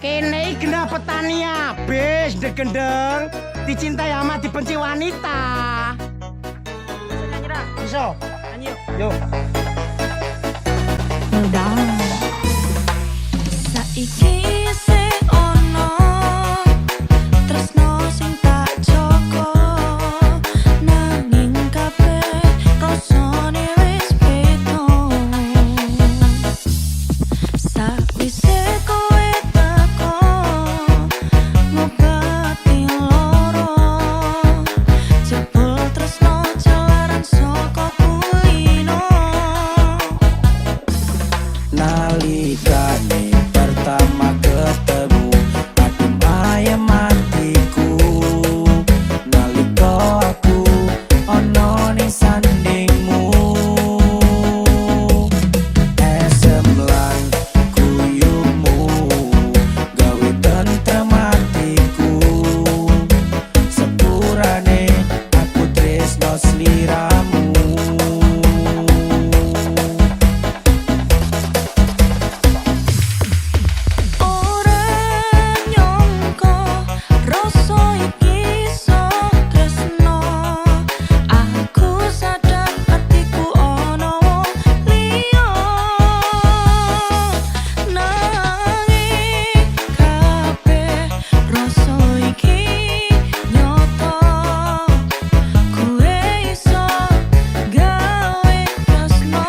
Kene kena petani habis degendeng, dicintai amat dibenci wanita. Bisa nyanyi dah. Bisa? Nyanyi yuk. Yuk. Saiki se ono tresno sing tak joko nanging kabeh rasane wis beda. Sakwise kowe teko ngobati loro jebul tresno jalaran saka kulino. Nalikane pertama ketemu adem ayem hatiku nalika aku ono ning sandingmu esem lan guyumu gawe tentrem hatiku sepurane aku tresno sliramu. Ora nyangka rasa iki iso tresno aku sadar atiku ono wong liya nanging kabeh rasa iki nyoto kowe iso gawe tresno.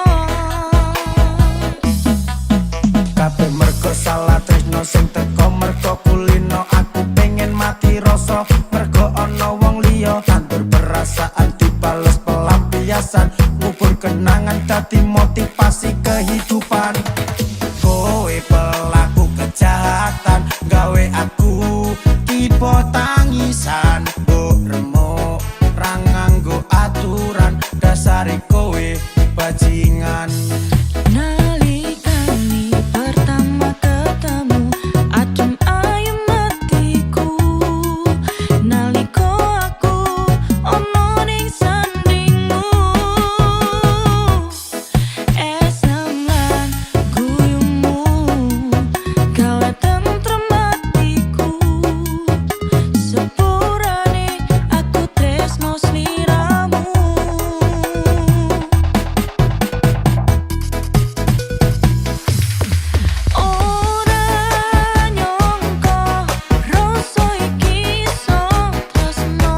Kabeh mergo salah tresno sing teko mergo kulino aku pengen mati rasa mergo ana wong liya tandur perasaan dibales pelampiasan ngubur kenangan dadi motivasi kehidupan kowe pelaku kejahatan gawe aku tiba tangisan mbok remuk ra nganggo aturan dasare kowe bajingan. Nalikane pertama ketemu adem ayem hatiku nalika aku ono ning sandingmu esem lan guyumu gawe tentrem hatiku sepurane aku tresno sliramu. Ora nyangka rasa iki iso tresno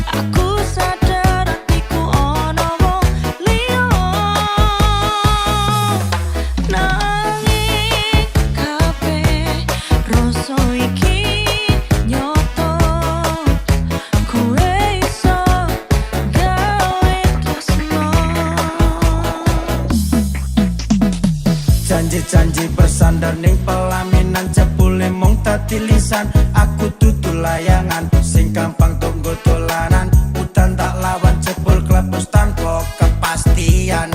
aku sadar atiku ono wong liya nanging kabeh rasa iki nyoto kowe iso gawe tresno. Janji-janji bersandar ning pelaminan jebule mung dadi lisan aku dudu layangan sing gampang tunggu dolanan udan tak lawan jebul klepus tanpa kepastian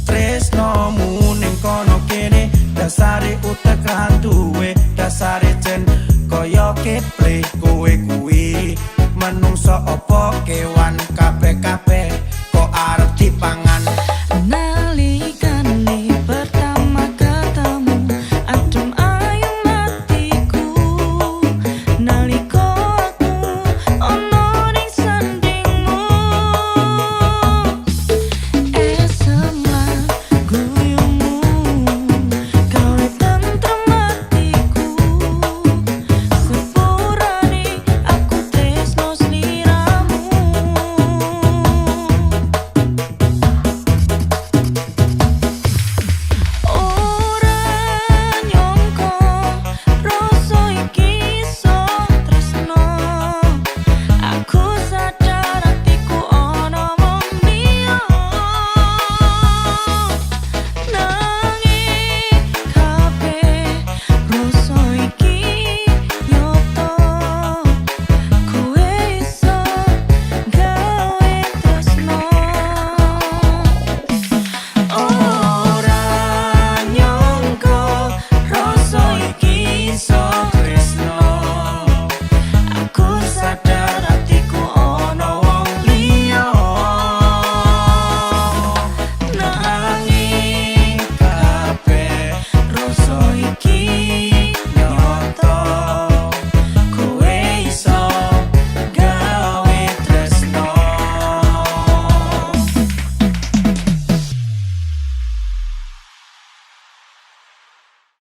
tresnomu ning kono kene dasare utek duwe dasare jen koyo keple kowe kuwi menungso apa kewan kabeh